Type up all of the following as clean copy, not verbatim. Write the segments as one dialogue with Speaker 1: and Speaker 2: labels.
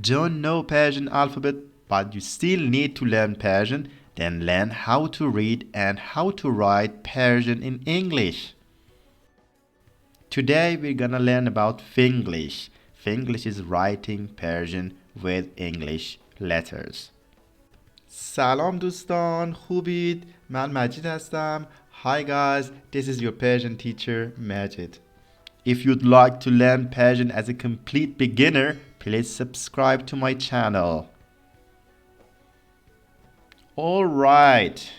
Speaker 1: Don't know Persian alphabet, but you still need to learn Persian, then learn how to read and how to write Persian in English. Today we're gonna learn about Finglish. Finglish is writing Persian with English letters. سلام دوستان، خوبید؟ من مجید هستم. Hi guys, this is your Persian teacher Majid. If you'd like to learn Persian as a complete beginner, please subscribe to my channel. Alright,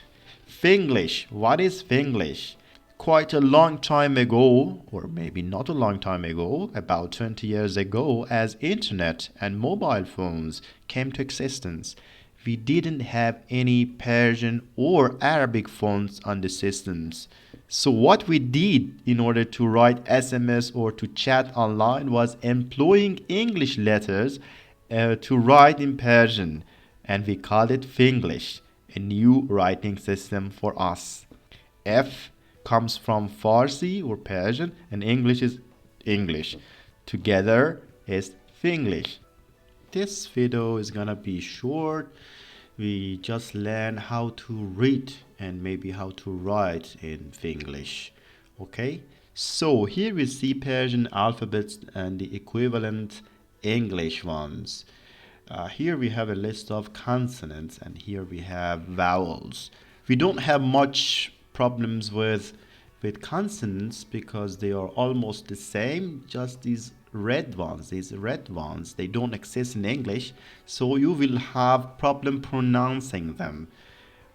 Speaker 1: Finglish. What is Finglish? Quite a long time ago, or maybe not a long time ago, about 20 years ago, as internet and mobile phones came to existence, we didn't have any Persian or Arabic fonts on the systems. So what we did in order to write SMS or to chat online was employing English letters to write in Persian, and we called it Finglish, a new writing system for us. F comes from Farsi or Persian, and English is English. Together is Finglish. This video is gonna be short. We just learn how to read and maybe how to write in Finglish. Okay, so here we see Persian alphabets and the equivalent English ones. Here we have a list of consonants, and here we have vowels. We don't have much problems with consonants because they are almost the same, just these red ones, they don't exist in English, so you will have problem pronouncing them.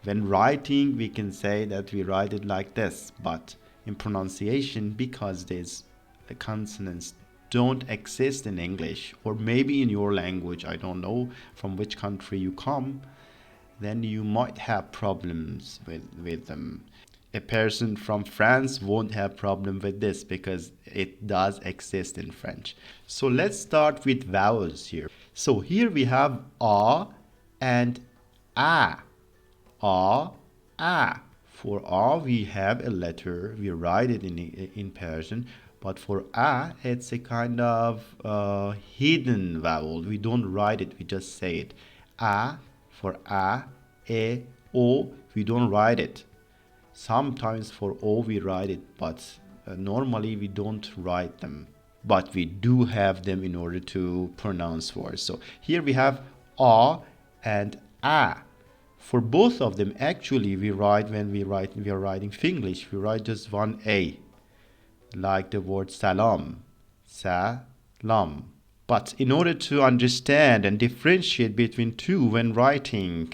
Speaker 1: When writing, we can say that we write it like this, but in pronunciation, because these consonants don't exist in English, or maybe in your language, I don't know from which country you come, then you might have problems with them. A person from France won't have problem with this because it does exist in French. So let's start with vowels here. So here we have a and a. A, a. For a we have a letter, we write it in Persian, but for a it's a kind of hidden vowel. We don't write it, we just say it. A for a, e, o, we don't write it. Sometimes for O we write it, but normally we don't write them. But we do have them in order to pronounce words. So here we have A and A. For both of them, actually, we are writing Finglish, we write just one A. Like the word salam, salam. But in order to understand and differentiate between two when writing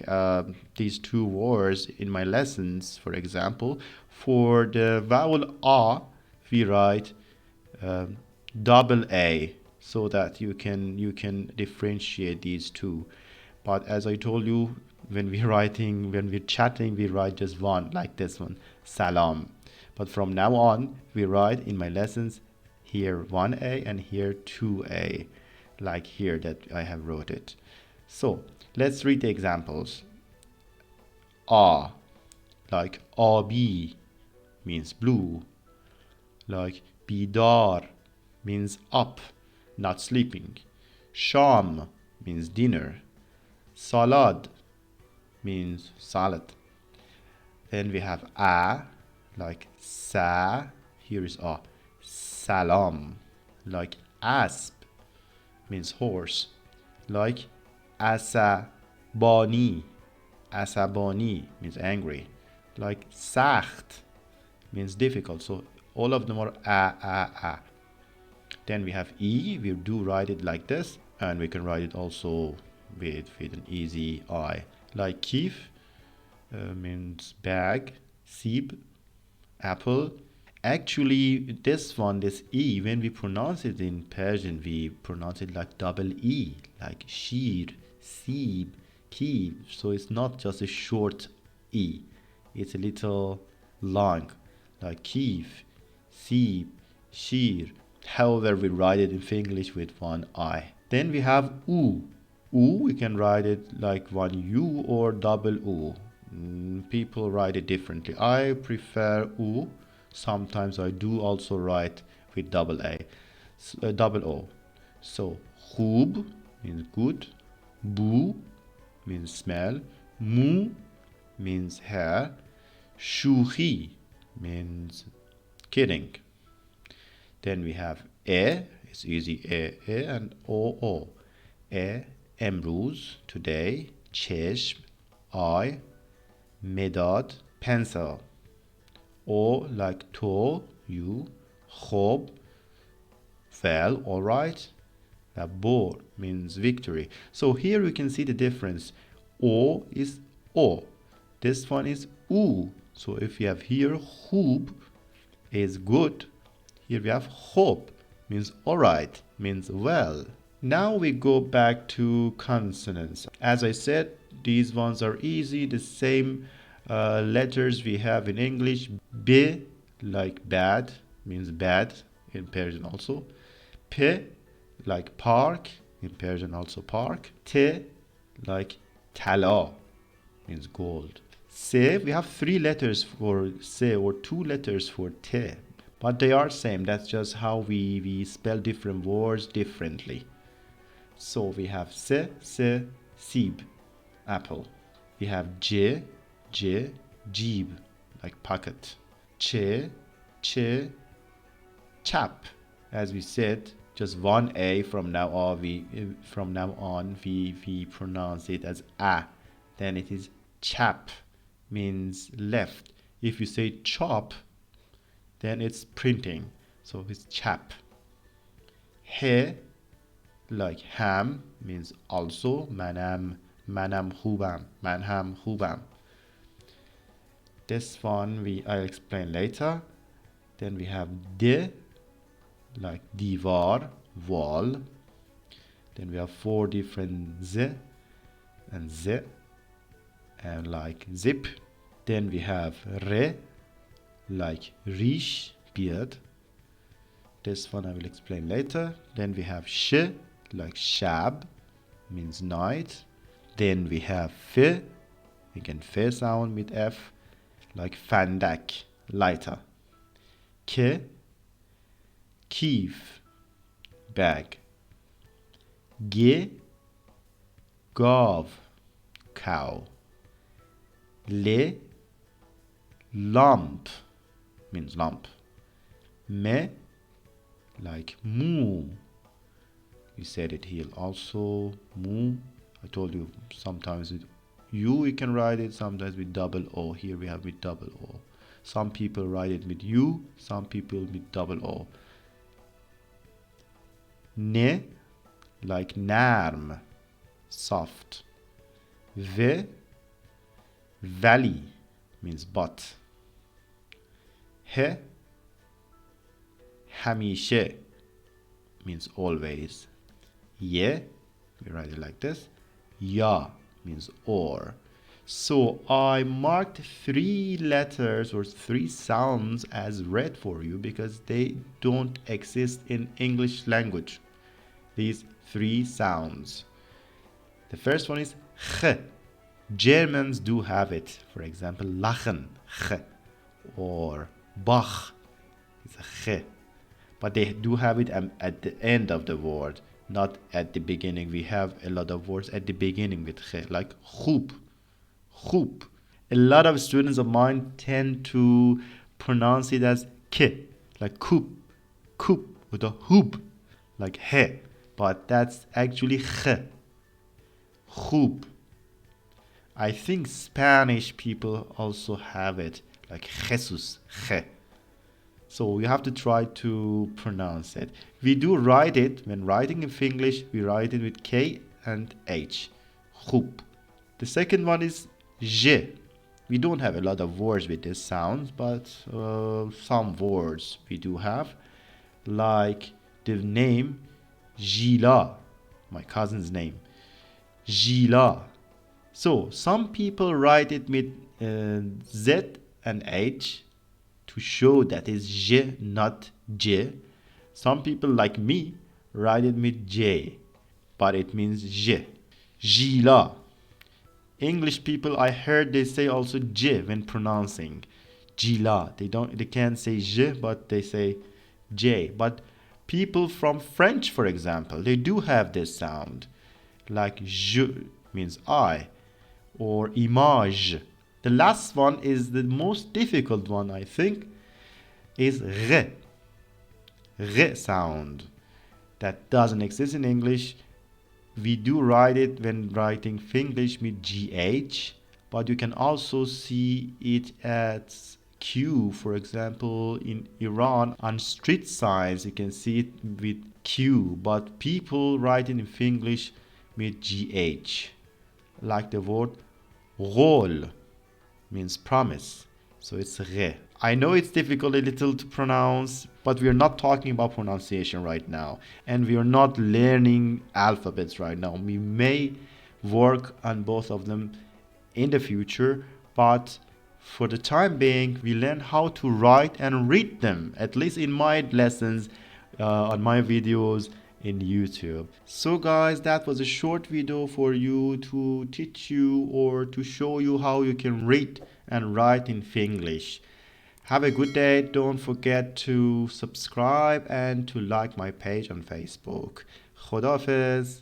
Speaker 1: these two words in my lessons, for example, for the vowel A, we write double A, so that you can differentiate these two. But as I told you, when we're chatting, we write just one, like this one, salam. But from now on, we write in my lessons here 1A and here 2A. Like here that I have wrote it. So let's read the examples. A, like abi means blue. Like bidar means up, not sleeping. Sham means dinner. Salad means salad. Then we have a, like sa, here is a, salam. Like asp means horse, like asabani. Asabani means angry. Like sakht means difficult. So all of them are a. Then we have e. We do write it like this, and we can write it also with an easy I. Like kif means bag, sib, apple. Actually, this E, when we pronounce it in Persian, we pronounce it like double E, like shir, sib, kib. So it's not just a short E, it's a little long, like kif, sib, shir. However, we write it in Finglish with one I. Then we have U. U, we can write it like one U or double U. People write it differently. I prefer U. Sometimes I do also write with double O. So khub means good. Bu means smell. Mu means hair. Shuhi means kidding. Then we have it's easy, and o. امروز, today. چشم, eye. مداد, pencil. O like to, you. خوب, well, all right. Bor means victory. So here we can see the difference. O is O. This one is U. So if you have here خوب is good. Here we have خوب means all right, means well. Now we go back to consonants. As I said, these ones are easy. The same letters we have in English. B like bad means bad in Persian also. P like park in Persian also park. T like tala means gold. Se, we have 3 letters for se or 2 letters for te, but they are same. That's just how we spell different words differently. So we have se, sib, apple. We have j, jeeb, like pocket. Che, chap. As we said, just one a from now on. We pronounce it as a. Then it is chap, means left. If you say chop, then it's printing. So it's chap. He, like ham, means also. manam khubam, man ham khubam. This one I'll explain later. Then we have de, like divar, wall. Then we have 4 different z and z, and like zip. Then we have re, like rish, beard. This one I will explain later. Then we have sh, like shab, means night. Then we have f, again f sound with f, like fandak, lighter. K, kif, bag. G, gav, cow. Le, lamp, means lamp. Me, like moo. We said it here also, moo. I told you sometimes with you can write it, sometimes with double O. Here we have with double O. Some people write it with U, some people with double O. Ne, like narm, soft. V, valley, means but. He, hamishe, means always. Ye, we write it like this. Ya means or. So I marked 3 letters or 3 sounds as red for you because they don't exist in English language. These 3 sounds. The first one is ch. Germans do have it. For example, lachen, ch, or bach is a ch. But they do have it at the end of the word, not at the beginning. We have a lot of words at the beginning with ch, like خوب. Khoop. A lot of students of mine tend to pronounce it as k, like coop, with a hoop, like he, but that's actually ch. Khoop. I think Spanish people also have it, like Jesus, che. So you have to try to pronounce it. We do write it, when writing in Finglish, we write it with K and H. Khoop. The second one is je. We don't have a lot of words with this sound, but some words we do have, like the name Gila, my cousin's name, Gila. So some people write it with Z and H to show that it's je, not J. Some people like me write it with J, but it means je. Gila. English people, I heard they say also J when pronouncing Gila. They can't say je, but they say J. But people from French, for example, they do have this sound. like je means I, or image. The last one is the most difficult one, I think, is r. R sound. That doesn't exist in English. We do write it when writing Finglish with GH, but you can also see it as Q. For example, in Iran, on street signs, you can see it with Q, but people write it in Finglish with GH, like the word rôle means promise. So it's re. I know it's difficult a little to pronounce, but we are not talking about pronunciation right now. And we are not learning alphabets right now. We may work on both of them in the future, but for the time being, we learn how to write and read them, at least in my lessons, on my videos in YouTube. So guys, that was a short video for you to teach you or to show you how you can read and write in Finglish. Have a good day. Don't forget to subscribe and to like my page on Facebook. Khoda hafez.